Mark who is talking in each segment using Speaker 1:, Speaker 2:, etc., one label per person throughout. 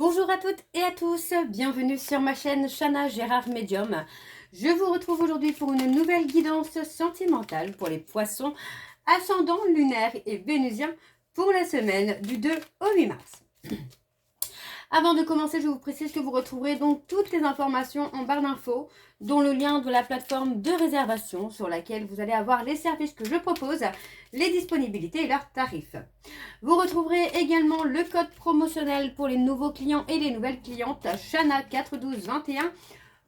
Speaker 1: Bonjour à toutes et à tous, bienvenue sur ma chaîne Chana Gérard Medium. Je vous retrouve aujourd'hui pour une nouvelle guidance sentimentale pour les poissons ascendant lunaire et vénusien pour la semaine du 2 au 8 mars. Avant de commencer, je vous précise que vous retrouverez donc toutes les informations en barre d'infos, dont le lien de la plateforme de réservation sur laquelle vous allez avoir les services que je propose, les disponibilités et leurs tarifs. Vous retrouverez également le code promotionnel pour les nouveaux clients et les nouvelles clientes, Chana 41221,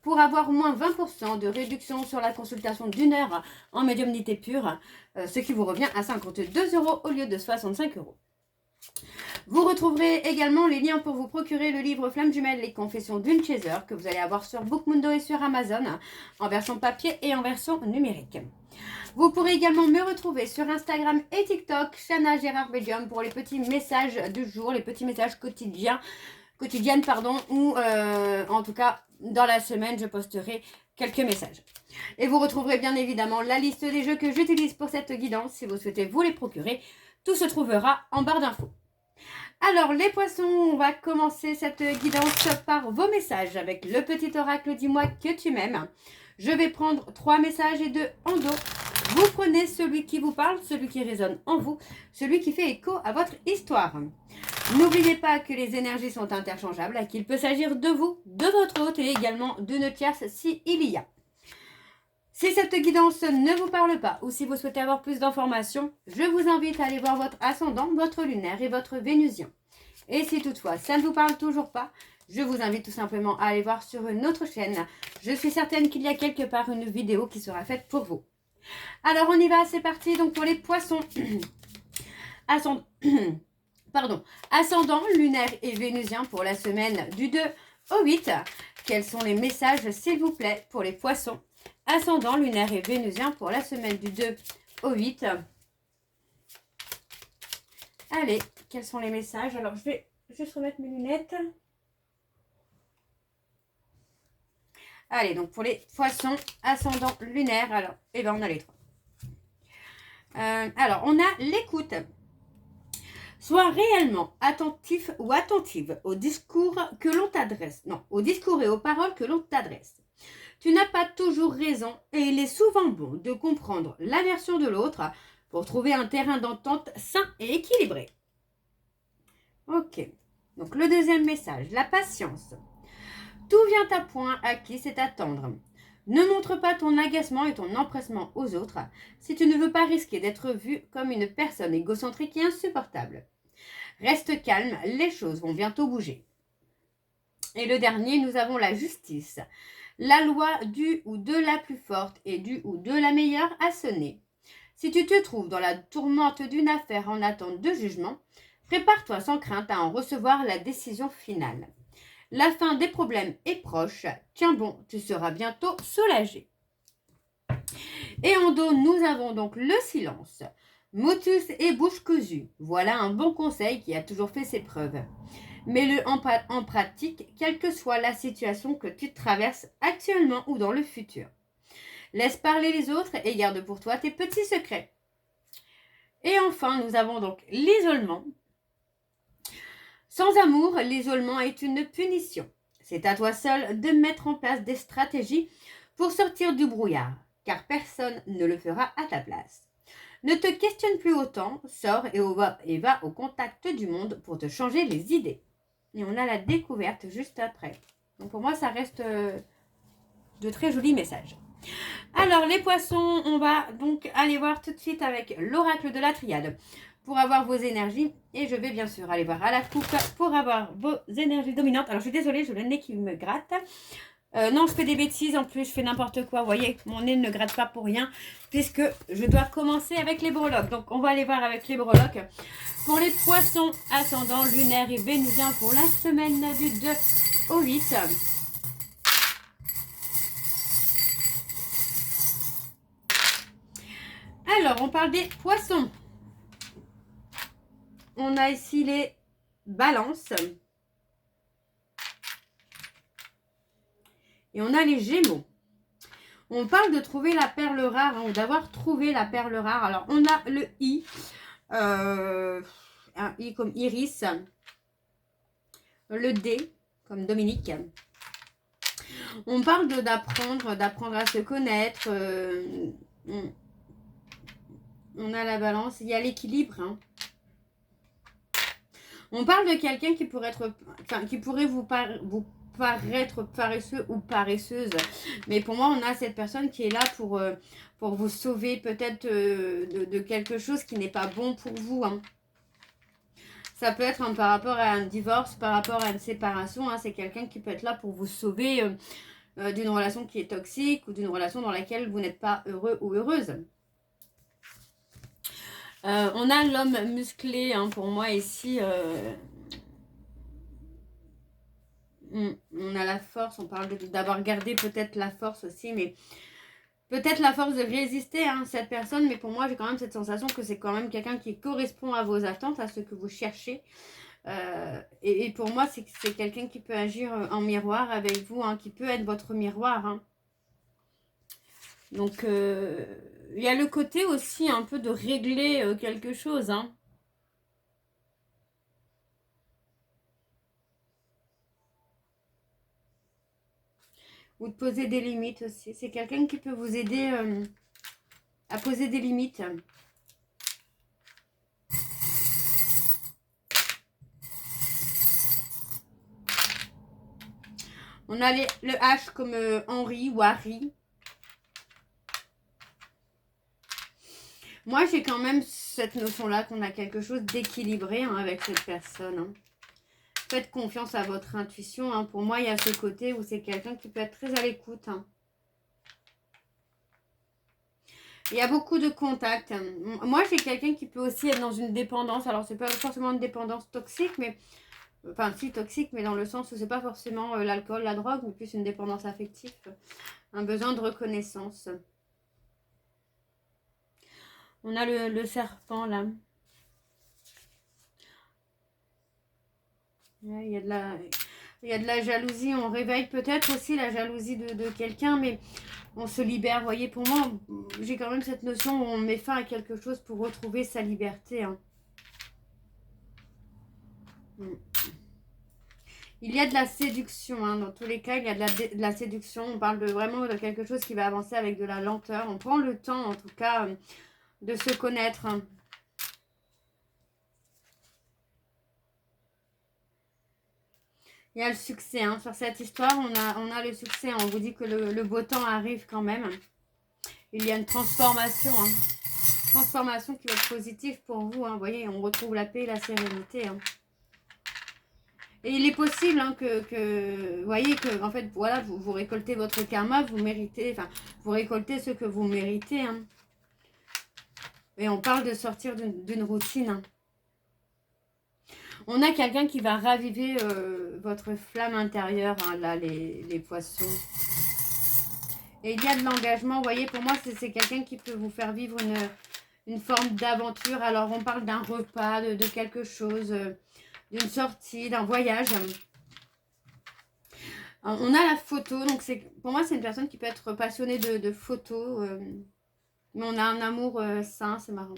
Speaker 1: pour avoir moins 20% de réduction sur la consultation d'une heure en médiumnité pure, ce qui vous revient à 52 € au lieu de 65 €. Vous retrouverez également les liens pour vous procurer le livre Flamme Jumelle, les confessions d'une chaser, que vous allez avoir sur Bookmundo et sur Amazon, en version papier et en version numérique. Vous pourrez également me retrouver sur Instagram et TikTok, Chana Gérard Medium, pour les petits messages du jour, les petits messages quotidiennes, ou en tout cas, dans la semaine, je posterai quelques messages. Et vous retrouverez bien évidemment la liste des jeux que j'utilise pour cette guidance, si vous souhaitez vous les procurer. Tout se trouvera en barre d'infos. Alors les poissons, on va commencer cette guidance par vos messages avec le petit oracle dis-moi que tu m'aimes. Je vais prendre 3 messages et 2 en dos. Vous prenez celui qui vous parle, celui qui résonne en vous, celui qui fait écho à votre histoire. N'oubliez pas que les énergies sont interchangeables et qu'il peut s'agir de vous, de votre hôte et également d'une tierce s'il y a. Si cette guidance ne vous parle pas ou si vous souhaitez avoir plus d'informations, je vous invite à aller voir votre ascendant, votre lunaire et votre vénusien. Et si toutefois ça ne vous parle toujours pas, je vous invite tout simplement à aller voir sur une autre chaîne. Je suis certaine qu'il y a quelque part une vidéo qui sera faite pour vous. Alors on y va, c'est parti. Donc pour les poissons, ascendant, lunaire et vénusien pour la semaine du 2 au 8. Quels sont les messages s'il vous plaît pour les poissons ascendant, lunaire et vénusien pour la semaine du 2 au 8. Allez, quels sont les messages? Alors, je vais juste remettre mes lunettes. Allez, donc pour les poissons ascendant, lunaire, alors, on a les 3. Alors, on a l'écoute. Sois réellement attentif ou attentive au discours que l'on t'adresse. Non, au discours et aux paroles que l'on t'adresse. Tu n'as pas toujours raison et il est souvent bon de comprendre la version de l'autre pour trouver un terrain d'entente sain et équilibré. Ok, donc le deuxième message, la patience. Tout vient à point à qui c'est attendre. Ne montre pas ton agacement et ton empressement aux autres si tu ne veux pas risquer d'être vu comme une personne égocentrique et insupportable. Reste calme, les choses vont bientôt bouger. Et le dernier, nous avons la justice. La loi du ou de la plus forte et du ou de la meilleure a sonné. Si tu te trouves dans la tourmente d'une affaire en attente de jugement, prépare-toi sans crainte à en recevoir la décision finale. La fin des problèmes est proche. Tiens bon, tu seras bientôt soulagé. Et en dos, nous avons donc le silence. Motus et bouche cousue. Voilà un bon conseil qui a toujours fait ses preuves. Mets-le en pratique, quelle que soit la situation que tu traverses actuellement ou dans le futur. Laisse parler les autres et garde pour toi tes petits secrets. Et enfin, nous avons donc l'isolement. Sans amour, l'isolement est une punition. C'est à toi seul de mettre en place des stratégies pour sortir du brouillard, car personne ne le fera à ta place. Ne te questionne plus autant, sors et va au contact du monde pour te changer les idées. Et on a la découverte juste après. Donc pour moi, ça reste de très jolis messages. Alors les poissons, on va donc aller voir tout de suite avec l'oracle de la triade pour avoir vos énergies. Et je vais bien sûr aller voir à la coupe pour avoir vos énergies dominantes. Alors je suis désolée, j'ai le nez qui me gratte. Non, je fais des bêtises, en plus je fais n'importe quoi. Vous voyez, mon nez ne gratte pas pour rien puisque je dois commencer avec les breloques. Donc on va aller voir avec les breloques. Pour les poissons ascendant, lunaire et vénusien pour la semaine du 2 au 8. Alors, on parle des poissons. On a ici les balances. Et on a les gémeaux. On parle de trouver la perle rare, ou d'avoir trouvé la perle rare. Alors, on a le I. Un I comme iris. le D, comme Dominique. On parle d'apprendre à se connaître. On a la balance, il y a l'équilibre. Hein. On parle de quelqu'un qui pourrait vous paraître paresseux ou paresseuse. Mais pour moi, on a cette personne qui est là pour vous sauver peut-être de quelque chose qui n'est pas bon pour vous. Hein. Ça peut être par rapport à un divorce, par rapport à une séparation. Hein. C'est quelqu'un qui peut être là pour vous sauver d'une relation qui est toxique ou d'une relation dans laquelle vous n'êtes pas heureux ou heureuse. On a l'homme musclé, hein, pour moi ici. On a la force, on parle d'avoir gardé peut-être la force aussi, mais peut-être la force de résister à cette personne. Mais pour moi, j'ai quand même cette sensation que c'est quand même quelqu'un qui correspond à vos attentes, à ce que vous cherchez. Et pour moi, c'est quelqu'un qui peut agir en miroir avec vous, hein, qui peut être votre miroir. Hein. Donc, il y a le côté aussi un peu de régler quelque chose. Hein. Ou de poser des limites aussi. C'est quelqu'un qui peut vous aider à poser des limites. On a le H comme Henri ou Harry. Moi, j'ai quand même cette notion-là qu'on a quelque chose d'équilibré avec cette personne. Hein. Faites confiance à votre intuition. Hein. Pour moi, il y a ce côté où c'est quelqu'un qui peut être très à l'écoute. Hein. Il y a beaucoup de contacts. Moi, j'ai quelqu'un qui peut aussi être dans une dépendance. Alors, c'est pas forcément une dépendance toxique, mais... Enfin, si, toxique, mais dans le sens où c'est pas forcément l'alcool, la drogue, mais plus une dépendance affective. Un besoin de reconnaissance. On a le serpent, là. Il y a de la jalousie. On réveille peut-être aussi la jalousie de quelqu'un, mais on se libère. Vous voyez, pour moi, j'ai quand même cette notion où on met fin à quelque chose pour retrouver sa liberté. Hein. Il y a de la séduction. Hein. Dans tous les cas, il y a de la séduction. On parle vraiment de quelque chose qui va avancer avec de la lenteur. On prend le temps, en tout cas, de se connaître. Hein. Il y a le succès. Hein. Sur cette histoire, on a le succès. On vous dit que le beau temps arrive quand même. Il y a une transformation. Hein. Transformation qui va être positive pour vous. Hein. Vous voyez, on retrouve la paix et la sérénité. Hein. Et il est possible hein, vous voyez que, en fait, voilà, vous récoltez votre karma, vous méritez, enfin, vous récoltez ce que vous méritez. Hein. Et on parle de sortir d'une routine. Hein. On a quelqu'un qui va raviver votre flamme intérieure, hein, là, les poissons. Et il y a de l'engagement. Vous voyez, pour moi, c'est quelqu'un qui peut vous faire vivre une forme d'aventure. Alors, on parle d'un repas, de quelque chose, d'une sortie, d'un voyage. On a la photo. Donc, pour moi, c'est une personne qui peut être passionnée de photos. Mais on a un amour sain, c'est marrant.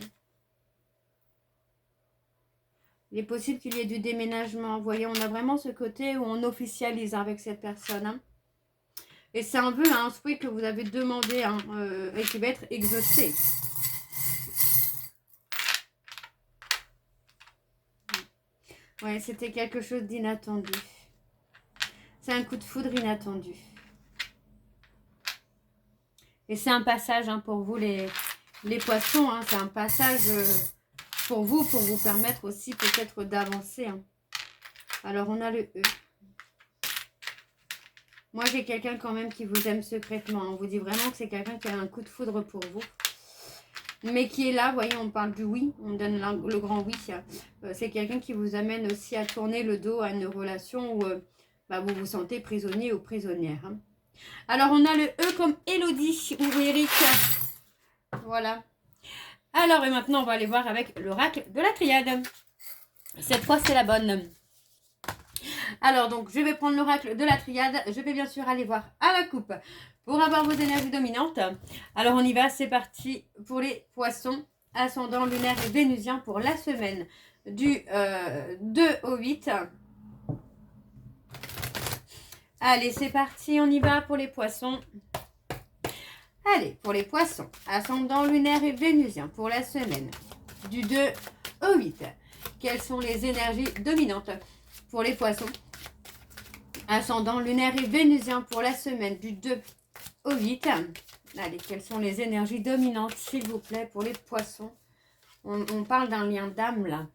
Speaker 1: Il est possible qu'il y ait du déménagement. Vous voyez, on a vraiment ce côté où on officialise avec cette personne. Hein. Et c'est un peu un souhait que vous avez demandé hein, et qui va être exaucé. Ouais, c'était quelque chose d'inattendu. C'est un coup de foudre inattendu. Et c'est un passage hein, pour vous les poissons. Hein, c'est un passage pour vous permettre aussi peut-être d'avancer. Hein. Alors, on a le E. Moi, j'ai quelqu'un quand même qui vous aime secrètement. On vous dit vraiment que c'est quelqu'un qui a un coup de foudre pour vous. Mais qui est là, vous voyez, on parle du oui. On donne le grand oui. C'est quelqu'un qui vous amène aussi à tourner le dos à une relation où vous vous sentez prisonnier ou prisonnière. Hein. Alors, on a le E comme Elodie ou Eric. Voilà. Alors, et maintenant, on va aller voir avec l'oracle de la triade. Cette fois, c'est la bonne. Alors, donc, je vais prendre l'oracle de la triade. Je vais bien sûr aller voir à la coupe pour avoir vos énergies dominantes. Alors, on y va. C'est parti pour les poissons, ascendant lunaire et vénusien pour la semaine du 2 au 8. Allez, c'est parti, on y va pour les poissons. Allez, pour les poissons, ascendant lunaire et vénusien pour la semaine du 2 au 8. Quelles sont les énergies dominantes pour les poissons, ascendant lunaire et vénusien pour la semaine du 2 au 8. Allez, quelles sont les énergies dominantes, s'il vous plaît, pour les poissons? On parle d'un lien d'âme, là.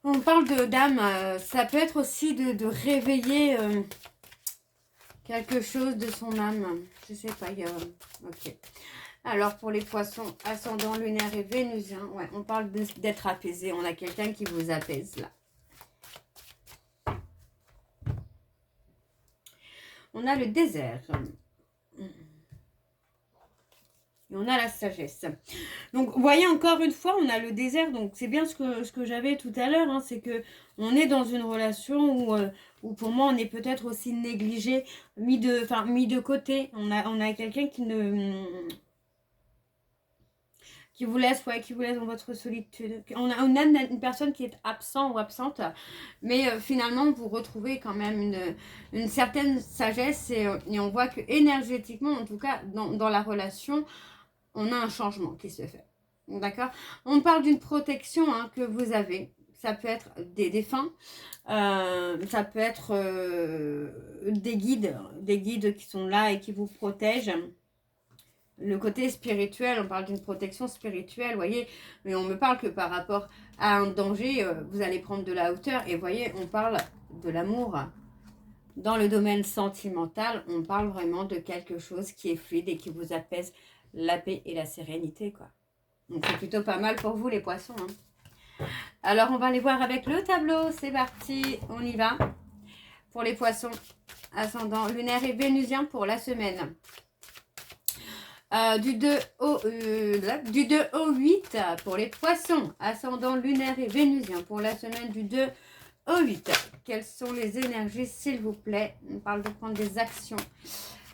Speaker 1: On parle de d'âme, ça peut être aussi de réveiller quelque chose de son âme. Je sais pas, ok. Alors, pour les poissons, ascendant lunaire et vénusien, ouais, on parle d'être apaisé. On a quelqu'un qui vous apaise, là. On a le désert. Et on a la sagesse. Donc, vous voyez, encore une fois, on a le désert. Donc, c'est bien ce que j'avais tout à l'heure. Hein, c'est que on est dans une relation où pour moi, on est peut-être aussi négligé, mis de côté. On a quelqu'un qui vous laisse dans votre solitude. On a une personne qui est absent ou absente, mais finalement, vous retrouvez quand même une certaine sagesse et on voit que énergétiquement, en tout cas, dans la relation, on a un changement qui se fait. D'accord? On parle d'une protection que vous avez. Ça peut être des défunts, ça peut être des guides qui sont là et qui vous protègent. Le côté spirituel, on parle d'une protection spirituelle, vous voyez, mais on me parle que par rapport à un danger, vous allez prendre de la hauteur. Et vous voyez, on parle de l'amour. Dans le domaine sentimental, on parle vraiment de quelque chose qui est fluide et qui vous apaise la paix et la sérénité, quoi. Donc, c'est plutôt pas mal pour vous, les poissons. Hein. Alors, on va aller voir avec le tableau. C'est parti, on y va. Pour les poissons, ascendant lunaire et vénusien pour la semaine. Du 2 au 8 pour les poissons, ascendant lunaire et vénusien pour la semaine du 2 au 8. Quelles sont les énergies, s'il vous plaît? On parle de prendre des actions.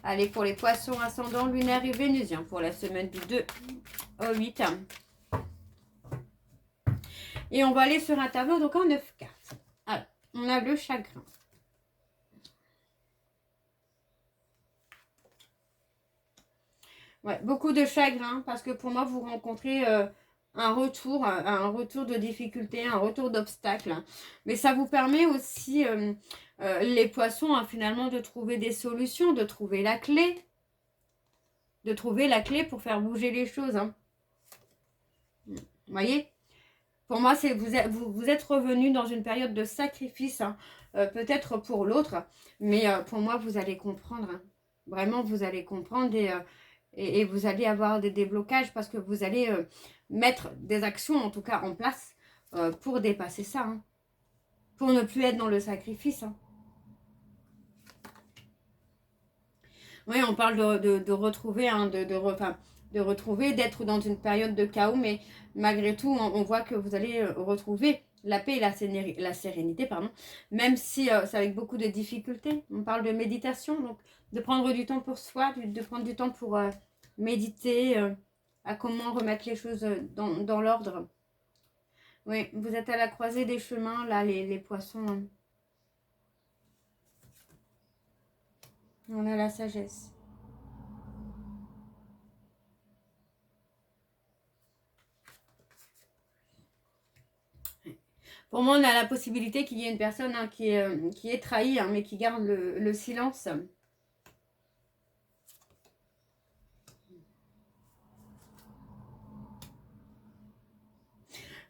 Speaker 1: Allez, pour les poissons, ascendant lunaire et vénusien pour la semaine du 2 au 8. Et on va aller sur un tableau, donc en 9 cartes. Alors, on a le chagrin. Ouais, beaucoup de chagrin parce que pour moi, vous rencontrez un retour de difficulté, un retour d'obstacle. Mais ça vous permet aussi, les poissons, finalement, de trouver des solutions, de trouver la clé. De trouver la clé pour faire bouger les choses. Hein. Vous voyez? Pour moi, vous êtes revenu dans une période de sacrifice, hein, peut-être pour l'autre. Mais pour moi, vous allez comprendre. Hein. Vraiment, vous allez comprendre et vous allez avoir des déblocages parce que vous allez mettre des actions, en tout cas en place, pour dépasser ça. Hein. Pour ne plus être dans le sacrifice. Hein. Oui, on parle de retrouver, hein, de retrouver, d'être dans une période de chaos, mais malgré tout, on voit que vous allez retrouver la paix et la sérénité, pardon, même si c'est avec beaucoup de difficultés. On parle de méditation, donc de prendre du temps pour soi, de prendre du temps pour méditer à comment remettre les choses dans l'ordre. Oui, vous êtes à la croisée des chemins, là, les poissons. Hein. On a la sagesse. Pour moi, on a la possibilité qu'il y ait une personne qui est trahie, mais qui garde le silence.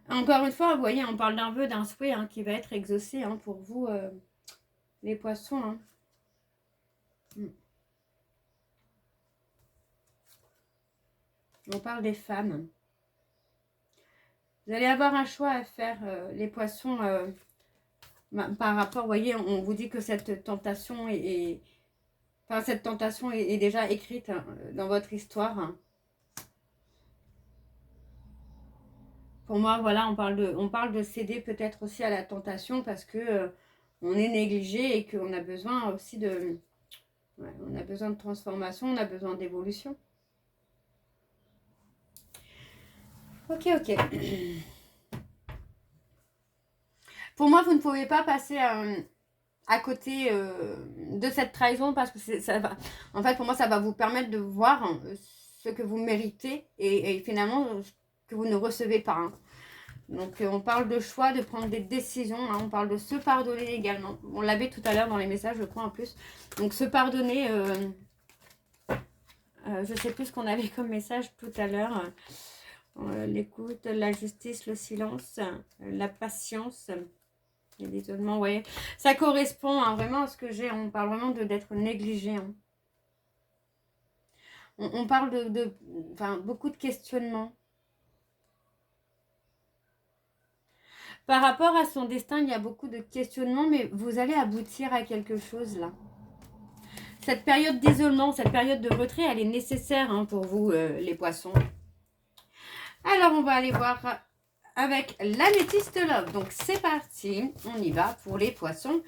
Speaker 1: Encore une fois, vous voyez, on parle d'un vœu, d'un souhait qui va être exaucé pour vous, les poissons. Hein. On parle des femmes. Vous allez avoir un choix à faire, les poissons, par rapport, vous voyez, on vous dit que cette tentation est déjà écrite dans votre histoire. Hein. Pour moi, voilà, on parle de céder peut-être aussi à la tentation parce que on est négligé et qu'on a besoin aussi de... Ouais, on a besoin de transformation, on a besoin d'évolution. Ok. Pour moi, vous ne pouvez pas passer à côté de cette trahison, parce que ça va, en fait, pour moi, ça va vous permettre de voir ce que vous méritez et finalement ce que vous ne recevez pas. Hein. Donc, on parle de choix, de prendre des décisions. Hein, on parle de se pardonner également. On l'avait tout à l'heure dans les messages, je crois, en plus. Donc, se pardonner, je sais plus ce qu'on avait comme message tout à l'heure. L'écoute, la justice, le silence, la patience. Et l'étonnement, vous voyez. Ça correspond hein, vraiment à ce que j'ai. On parle vraiment d'être négligé. Hein. On parle enfin, beaucoup de questionnements. Par rapport à son destin, il y a beaucoup de questionnements, mais vous allez aboutir à quelque chose là. Cette période d'isolement, cette période de retrait, elle est nécessaire hein, pour vous, les poissons. Alors, on va aller voir avec l'améthyste love. Donc, c'est parti. On y va pour les poissons.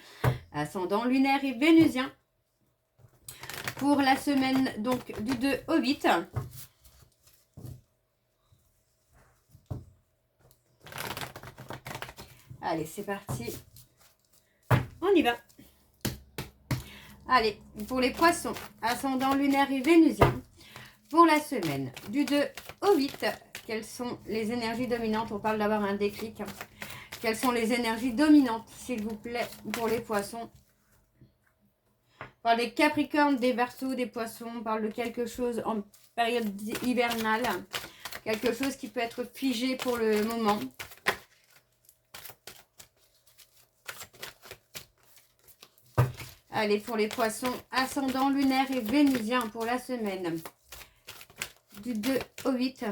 Speaker 1: Ascendant lunaire et vénusien. Pour la semaine donc du 2 au 8. Allez, c'est parti. On y va. Allez, pour les poissons, ascendant lunaire et vénusien. Pour la semaine du 2 au 8, quelles sont les énergies dominantes? On parle d'avoir un déclic. Hein. Quelles sont les énergies dominantes, s'il vous plaît, pour les poissons? On parle des capricornes, des verseaux, des poissons. On parle de quelque chose en période hivernale. Quelque chose qui peut être figé pour le moment. Allez, pour les poissons, ascendant lunaire et vénusien pour la semaine. Du 2 au 8.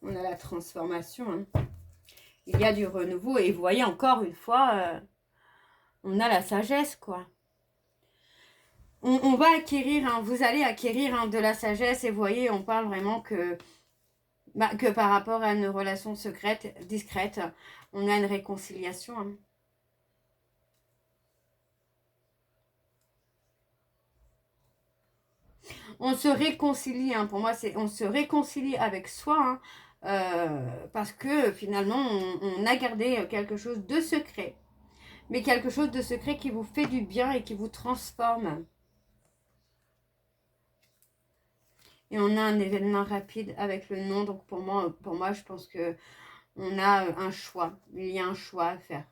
Speaker 1: On a la transformation. Hein. Il y a du renouveau. Et vous voyez, encore une fois, on a la sagesse, quoi. On va acquérir, hein, vous allez acquérir hein, de la sagesse. Et vous voyez, on parle vraiment que par rapport à une relation secrète, discrète, on a une réconciliation. Hein. On se réconcilie, hein, pour moi, on se réconcilie avec soi, hein, parce que finalement, on a gardé quelque chose de secret, mais quelque chose de secret qui vous fait du bien et qui vous transforme. Et on a un événement rapide avec le nom, donc pour moi je pense que on a un choix, il y a un choix à faire.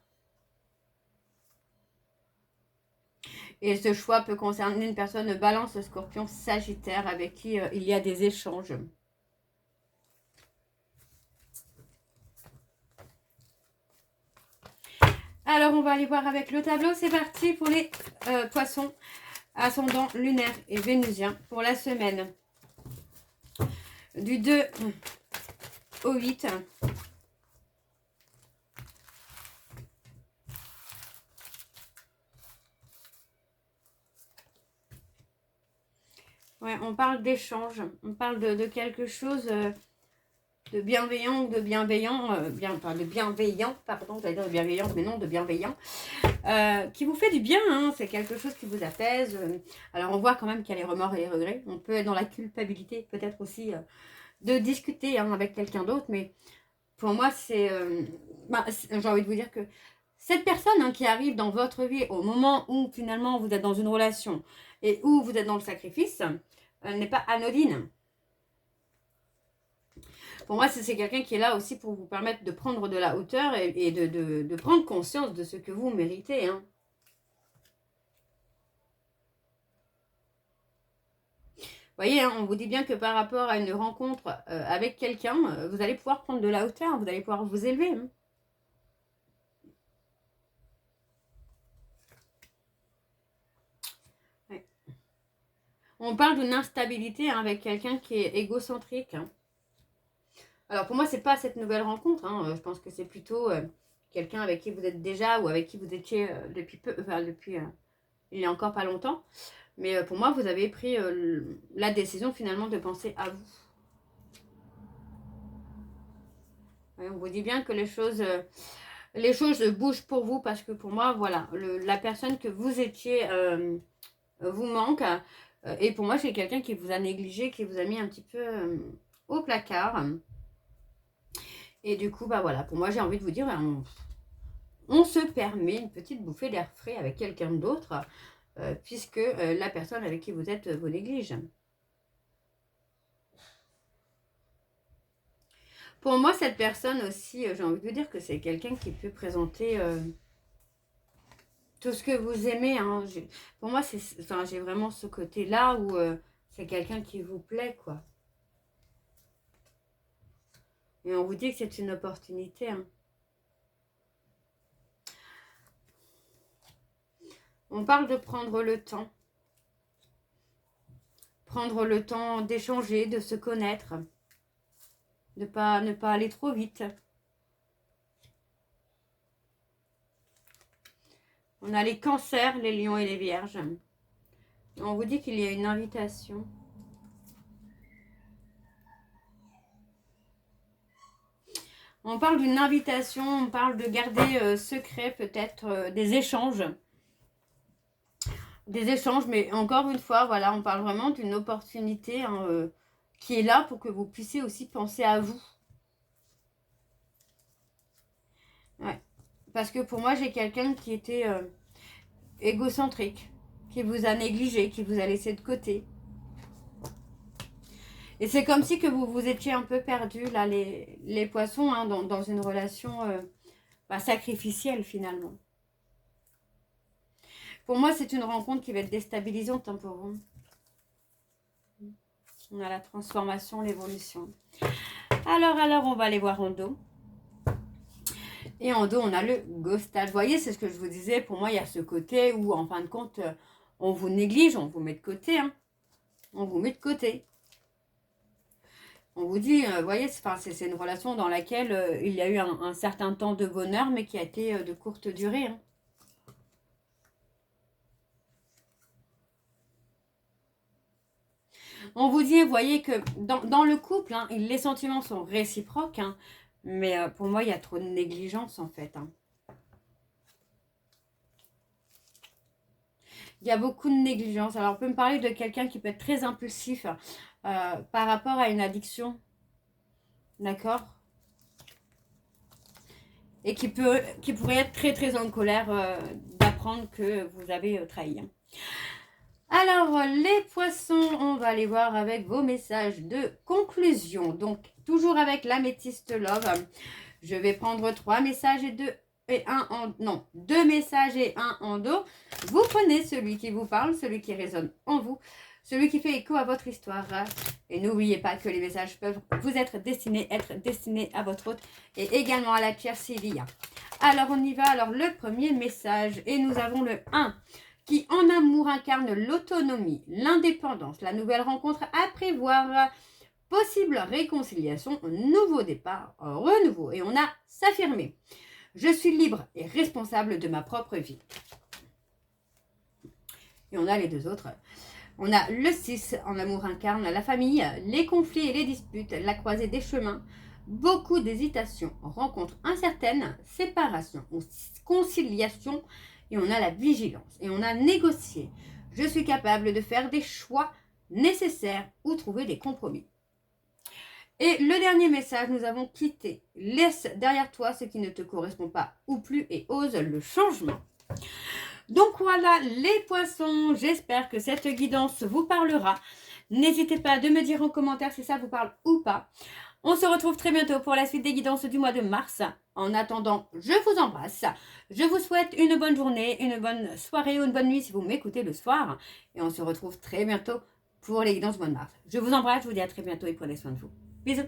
Speaker 1: Et ce choix peut concerner une personne balance, scorpion, sagittaire avec qui il y a des échanges. Alors, on va aller voir avec le tableau. C'est parti pour les poissons, ascendant lunaire et vénusien pour la semaine. Du 2 au 8. Ouais, on parle d'échange. On parle de quelque chose de bienveillant ou de bienveillant. Enfin, de bienveillant, pardon, j'allais dire de bienveillant, mais non, de bienveillant. Qui vous fait du bien, hein, c'est quelque chose qui vous apaise. Alors on voit quand même qu'il y a les remords et les regrets. On peut être dans la culpabilité, peut-être aussi de discuter hein, avec quelqu'un d'autre, mais pour moi c'est, j'ai envie de vous dire que cette personne hein, qui arrive dans votre vie au moment où finalement vous êtes dans une relation et où vous êtes dans le sacrifice, n'est pas anodine. Pour moi, c'est quelqu'un qui est là aussi pour vous permettre de prendre de la hauteur et de prendre conscience de ce que vous méritez. Hein. Vous voyez, hein, on vous dit bien que par rapport à une rencontre avec quelqu'un, vous allez pouvoir prendre de la hauteur, vous allez pouvoir vous élever. Hein. Ouais. On parle d'une instabilité hein, avec quelqu'un qui est égocentrique. Hein. Alors pour moi, c'est pas cette nouvelle rencontre. Hein. Je pense que c'est plutôt quelqu'un avec qui vous êtes déjà ou avec qui vous étiez depuis peu, enfin depuis il y a encore pas longtemps. Mais pour moi, vous avez pris la décision finalement de penser à vous. Ouais, on vous dit bien que les choses bougent pour vous parce que pour moi, voilà, la personne que vous étiez vous manque. Et pour moi, c'est quelqu'un qui vous a négligé, qui vous a mis un petit peu au placard. Et du coup, bah voilà, pour moi, j'ai envie de vous dire, on se permet une petite bouffée d'air frais avec quelqu'un d'autre, puisque la personne avec qui vous êtes vous néglige. Pour moi, cette personne aussi, j'ai envie de vous dire que c'est quelqu'un qui peut présenter tout ce que vous aimez. Hein. Pour moi, j'ai vraiment ce côté-là où c'est quelqu'un qui vous plaît, quoi. Et on vous dit que c'est une opportunité. Hein. On parle de prendre le temps. Prendre le temps d'échanger, de se connaître. Ne pas aller trop vite. On a les cancers, les lions et les vierges. On vous dit qu'il y a une invitation. On parle d'une invitation, on parle de garder secret peut-être des échanges. Des échanges, mais encore une fois, voilà, on parle vraiment d'une opportunité hein, qui est là pour que vous puissiez aussi penser à vous. Ouais. Parce que pour moi, j'ai quelqu'un qui était égocentrique, qui vous a négligé, qui vous a laissé de côté. Et c'est comme si que vous vous étiez un peu perdu, là, les poissons, hein, dans une relation sacrificielle, finalement. Pour moi, c'est une rencontre qui va être déstabilisante hein, pour vous. On a la transformation, l'évolution. Alors, on va aller voir en dos. Et en dos, on a le ghostage. Vous voyez, c'est ce que je vous disais. Pour moi, il y a ce côté où, en fin de compte, on vous néglige, on vous met de côté. Hein. On vous met de côté. On vous dit, vous voyez, c'est une relation dans laquelle il y a eu un certain temps de bonheur, mais qui a été de courte durée. Hein. On vous dit, vous voyez que dans le couple, hein, les sentiments sont réciproques, hein, mais pour moi, il y a trop de négligence en fait. Hein. Il y a beaucoup de négligence. Alors, on peut me parler de quelqu'un qui peut être très impulsif par rapport à une addiction. D'accord? Et qui pourrait être très très en colère d'apprendre que vous avez trahi. Hein. Alors, les poissons, on va aller voir avec vos messages de conclusion. Donc, toujours avec l'améthyste love. Je vais prendre 3 messages et 2 messages et 1 en dos. Vous prenez celui qui vous parle, celui qui résonne en vous, celui qui fait écho à votre histoire. Et n'oubliez pas que les messages peuvent vous être destinés à votre hôte et également à la tierce Lia. Alors, on y va. Alors, le premier message. Et nous avons le 1 qui, en amour, incarne l'autonomie, l'indépendance, la nouvelle rencontre à prévoir, possible réconciliation, nouveau départ, renouveau. Et on a s'affirmer. Je suis libre et responsable de ma propre vie. Et on a les deux autres. On a le 6, en amour incarne la famille, les conflits et les disputes, la croisée des chemins, beaucoup d'hésitations, rencontres incertaines, séparation, conciliation, et on a la vigilance. Et on a négocié. Je suis capable de faire des choix nécessaires ou trouver des compromis. Et le dernier message, nous avons quitté. Laisse derrière toi ce qui ne te correspond pas ou plus et ose le changement. Donc voilà les poissons, j'espère que cette guidance vous parlera. N'hésitez pas à me dire en commentaire si ça vous parle ou pas. On se retrouve très bientôt pour la suite des guidances du mois de mars. En attendant, je vous embrasse. Je vous souhaite une bonne journée, une bonne soirée ou une bonne nuit si vous m'écoutez le soir. Et on se retrouve très bientôt pour les guidances du mois de mars. Je vous embrasse, je vous dis à très bientôt et prenez soin de vous. Bisous.